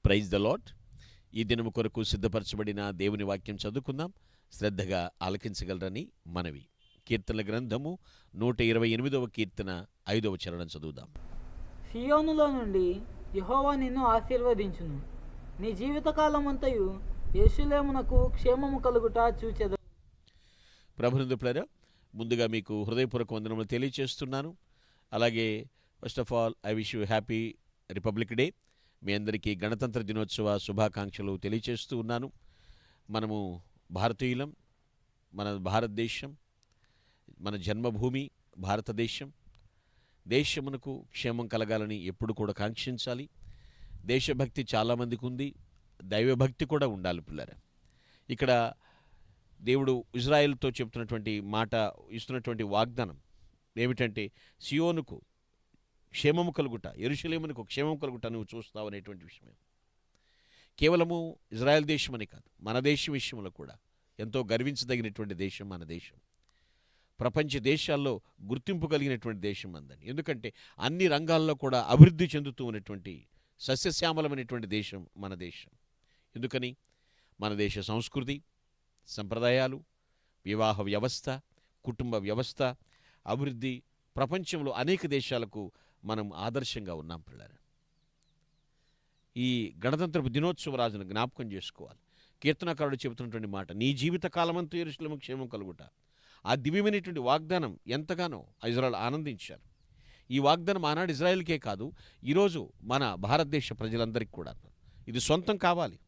Praise the lord. ఈ దినము కొరకు సిద్ధపరచబడిన దేవుని వాక్యం చదువుకుందాం. శ్రద్ధగా ఆలకించగలరని మనవి. కీర్తనల గ్రంథము 128వ కీర్తన 5వ చరణం చదువుదాం. సియోనులో నుండి యెహోవా నిన్ను ఆశీర్వదించును. నీ జీవితకాలమంతయు యెరూషలేమునకు క్షేమము కలుగుట చూచెదవు. ప్రభునందులారా, ముందుగా మీకు హృదయపూర్వక వందనములు తెలియచేస్తున్నాను. అలాగే first of all I wish you happy Republic Day. మీ అందరికీ గణతంత్ర దినోత్సవ శుభాకాంక్షలు తెలియచేస్తూ ఉన్నాను. మనము భారతీయులం. మన భారతదేశం మన జన్మభూమి భారతదేశం. దేశమునకు క్షేమం కలగాలని ఎప్పుడు కూడా కాంక్షించాలి. దేశభక్తి చాలామందికి ఉంది, దైవభక్తి కూడా ఉండాలి పిల్లరా. ఇక్కడ దేవుడు ఇజ్రాయెల్తో చెప్తున్నటువంటి మాట, ఇస్తున్నటువంటి వాగ్దానం ఏమిటంటే, సియోనుకు క్షేమము కలుగుట, యెరూషలేమునకు క్షేమం కలుగుట నువ్వు చూస్తావు అనేటువంటి విషయమే. కేవలము ఇజ్రాయెల్ దేశం అని కాదు, మన దేశం విషయంలో కూడా ఎంతో గర్వించదగినటువంటి దేశం మన దేశం. ప్రపంచ దేశాల్లో గుర్తింపు కలిగినటువంటి దేశం అందని. ఎందుకంటే అన్ని రంగాల్లో కూడా అభివృద్ధి చెందుతూ ఉన్నటువంటి సస్యశ్యామలమైనటువంటి దేశం మన దేశం. ఎందుకని? మన దేశ సంస్కృతి, సంప్రదాయాలు, వివాహ వ్యవస్థ, కుటుంబ వ్యవస్థ, అభివృద్ధి ప్రపంచంలో అనేక దేశాలకు మనం ఆదర్శంగా ఉన్నాం పిల్లలు. ఈ గణతంత్ర దినోత్సవ రాజును జ్ఞాపకం చేసుకోవాలి. కీర్తనకారుడు చెబుతున్నటువంటి మాట, నీ జీవిత కాలమంతా యెరూషలేముకు క్షేమం కలుగుట. ఆ దివ్యమైనటువంటి వాగ్దానం ఎంతగానో ఇజ్రాయెల్ ఆనందించారు. ఈ వాగ్దానం ఆనాడు ఇజ్రాయెల్కే కాదు, ఈరోజు మన భారతదేశ ప్రజలందరికీ కూడా ఇది సొంతం కావాలి.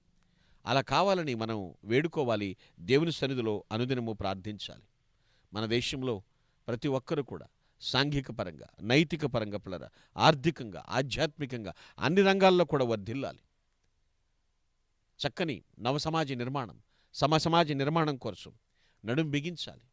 అలా కావాలని మనం వేడుకోవాలి, దేవుని సన్నిధిలో అనుదినము ప్రార్థించాలి. మన దేశంలో ప్రతి ఒక్కరూ కూడా సాంఘిక పరంగా, నైతిక పరంగా పిల్లరా, ఆర్థికంగా, ఆధ్యాత్మికంగా అన్ని రంగాల్లో కూడా వర్ధిల్లాలి. చక్కని నవసమాజ నిర్మాణం, సమసమాజ నిర్మాణం కోసం నడుం బిగించాలి.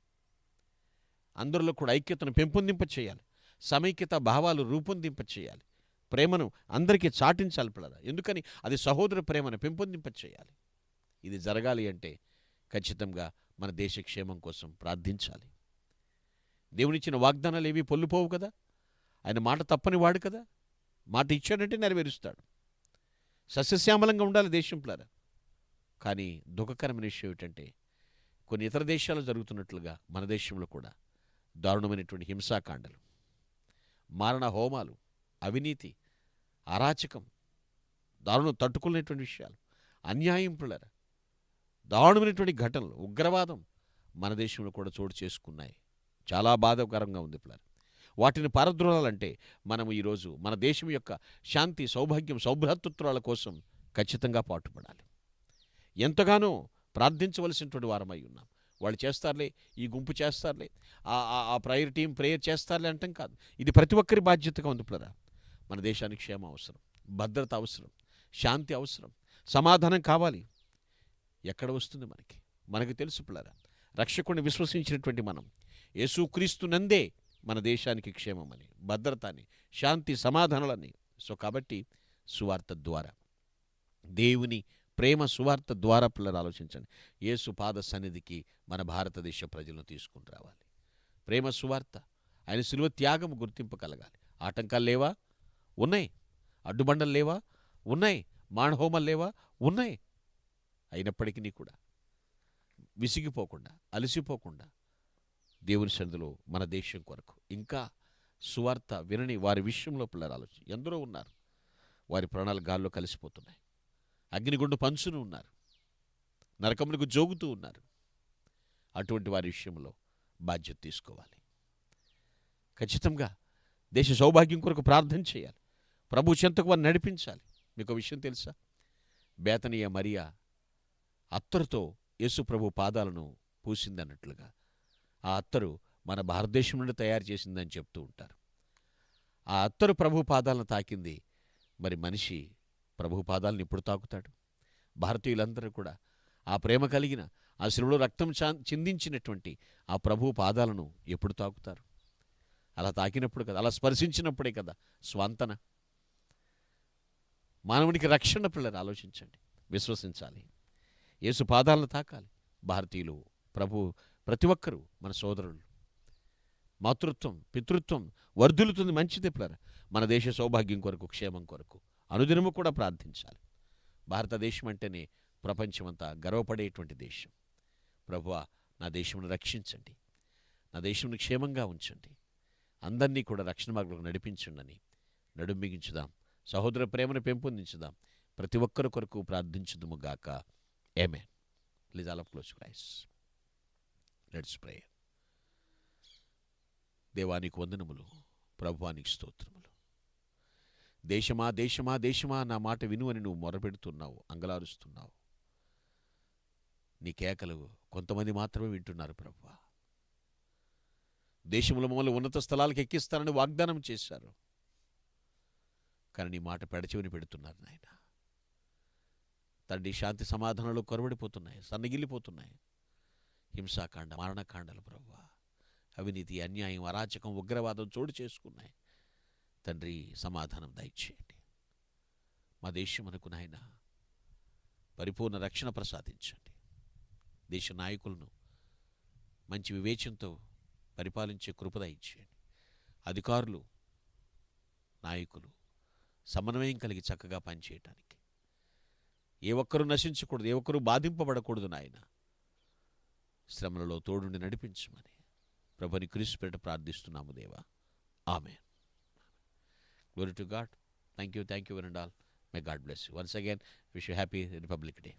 అందరిలో కూడా ఐక్యతను పెంపొందింప చేయాలి. సమైక్యత భావాలు రూపొందింప చేయాలి. ప్రేమను అందరికీ చాటించాలి పిల్లరా. ఎందుకని? అది సహోదర ప్రేమను పెంపొందింప చేయాలి. ఇది జరగాలి అంటే ఖచ్చితంగా మన దేశ క్షేమం కోసం ప్రార్థించాలి. దేవునిచ్చిన వాగ్దానాలు ఏవి పొల్లుపోవు కదా. ఆయన మాట తప్పని వాడు కదా. మాట ఇచ్చాడంటే నెరవేరుస్తాడు. సస్యశ్యామలంగా ఉండాలి దేశం పిల్లరా. కానీ దుఃఖకరమైన విషయం ఏమిటంటే, కొన్ని ఇతర దేశాల్లో జరుగుతున్నట్లుగా మన దేశంలో కూడా దారుణమైనటువంటి హింసాకాండలు, మారణ హోమాలు, అవినీతి, అరాచకం, దారుణం తట్టుకునేటువంటి విషయాలు, అన్యాయం పిల్లరా, దారుణమైనటువంటి ఘటనలు, ఉగ్రవాదం మన దేశంలో కూడా చోటు చేసుకున్నాయి. చాలా బాధాకరంగా ఉంది పిల్లలు. వాటిని పారద్రోలాలంటే మనము ఈరోజు మన దేశం యొక్క శాంతి, సౌభాగ్యం, సౌభ్రాతృత్వాల కోసం ఖచ్చితంగా పాటుపడాలి. ఎంతగానో ప్రార్థించవలసినటువంటి వారమై ఉన్నాం. వాళ్ళు చేస్తారులే, ఈ గుంపు చేస్తారులే, ఆ ప్రేయర్ టీం ప్రేయర్ చేస్తారులే అంటాం కాదు. ఇది ప్రతి ఒక్కరి బాధ్యతగా ఉంది పిల్లరా. మన దేశానికి క్షేమం అవసరం, భద్రత అవసరం, శాంతి అవసరం, సమాధానం కావాలి. ఎక్కడ వస్తుంది మనకి తెలుసు పిల్లరా. రక్షకుడిని విశ్వసించినటువంటి మనం యేసుక్రీస్తు నందే మన దేశానికి క్షేమమని, భద్రత అని, శాంతి, సమాధానాలని. సో కాబట్టి సువార్త ద్వారా, దేవుని ప్రేమ సువార్త ద్వారా పిల్లలు ఆలోచించండి, యేసు పాద సన్నిధికి మన భారతదేశ ప్రజలను తీసుకుని రావాలి. ప్రేమ సువార్త, ఆయన శిలువ త్యాగము గుర్తింపు కలగాలి. ఆటంకాలు లేవా? ఉన్నాయి. అడ్డుబండలు లేవా? ఉన్నాయి. మానహోమాలు లేవా? ఉన్నాయి. అయినప్పటికీ కూడా విసిగిపోకుండా, అలసిపోకుండా దేవుని సన్నిధిలో మన దేశం కొరకు ఇంకా సువార్త వినని వారి విషయంలో పిల్లలు ఆలోచన. ఎందరో ఉన్నారు, వారి ప్రాణాలు గాల్లో కలిసిపోతున్నాయి. అగ్నిగుండు పంచును ఉన్నారు, నరకములకు జోగుతూ ఉన్నారు. అటువంటి వారి విషయంలో బాధ్యత తీసుకోవాలి. ఖచ్చితంగా దేశ సౌభాగ్యం కొరకు ప్రార్థన చేయాలి. ప్రభు చెంతకు వారిని నడిపించాలి. మీకు విషయం తెలుసా? బేతనీయ మరియా అత్తరుతో యేసు ప్రభు పాదాలను పూసిందన్నట్లుగా ఆ అత్తరు మన భారతదేశం నుండి తయారు చేసిందని చెప్తూ ఉంటారు. ఆ అత్తరు ప్రభు పాదాలను తాకింది. మరి మనిషి ప్రభు పాదాలను ఎప్పుడు తాకుతాడు? భారతీయులందరూ కూడా ఆ ప్రేమ కలిగిన, ఆ శిలువలో రక్తం చిందించినటువంటి ఆ ప్రభు పాదాలను ఎప్పుడు తాకుతారు? అలా తాకినప్పుడు కదా, అలా స్పర్శించినప్పుడే కదా స్వాంతన. మానవునికి రక్షణ పిల్లలు ఆలోచించండి, విశ్వసించాలి. యేసు పాదాలను తాకాలి. భారతీయులు, ప్రభు, ప్రతి ఒక్కరూ మన సోదరులు. మాతృత్వం, పితృత్వం వర్ధిల్లుతుంది, మంచిదే పిల్లరా. మన దేశ సౌభాగ్యం కొరకు, క్షేమం కొరకు అనుదినము కూడా ప్రార్థించాలి. భారతదేశం అంటేనే ప్రపంచమంతా గర్వపడేటువంటి దేశం. ప్రభువా, నా దేశమును రక్షించండి, నా దేశమును క్షేమంగా ఉంచండి, అందరినీ కూడా రక్షణ మార్గంలో నడిపించండి. నడుం బిగించుదాం, సహోదర ప్రేమను పెంపొందించుదాం, ప్రతి ఒక్కరి కొరకు ప్రార్థించుదుము గాక. Amen. Please all of close price. Let's pray. దేవానికి వందనములు, ప్రభువానికి స్తోత్రములు. దేశమా దేశమా దేశమా నా మాట విను అని నువ్వు మొరపెడుతున్నావు, అంగలారుస్తున్నావు. నీ కేకలు కొంతమంది మాత్రమే వింటున్నారు ప్రభువా. దేశంలో మమ్మల్ని ఉన్నత స్థలాలకు ఎక్కిస్తానని వాగ్దానం చేశారు, కానీ నీ మాట పెడచెవిని పెడుతున్నారు నాయన. తండ్రి, శాంతి సమాధానాలు కొరవడిపోతున్నాయి, సన్నగిల్లిపోతున్నాయి. హింసాకాండ, మరణకాండలు ప్రభువా, అవినీతి, అన్యాయం, అరాచకం, ఉగ్రవాదం చోటు చేసుకున్నాయి. తండ్రి, సమాధానం దయచేయండి. మా దేశమునకు నాయన పరిపూర్ణ రక్షణ ప్రసాదించండి. దేశ నాయకులను మంచి వివేచనతో పరిపాలించే కృప దయచేయండి. అధికారులు, నాయకులు సమన్వయం కలిగి చక్కగా పనిచేయటానికి, ఏ ఒక్కరూ నశించకూడదు, ఏ ఒక్కరూ బాధింపబడకూడదు నాయన. శ్రమలలో తోడుండి నడిపించమని ప్రభుని క్రీస్తు పేరిట ప్రార్థిస్తున్నాము దేవా. ఆమేన్. Glory to God. Thank you, one and all. May God bless you. Once again, wish you happy Republic Day.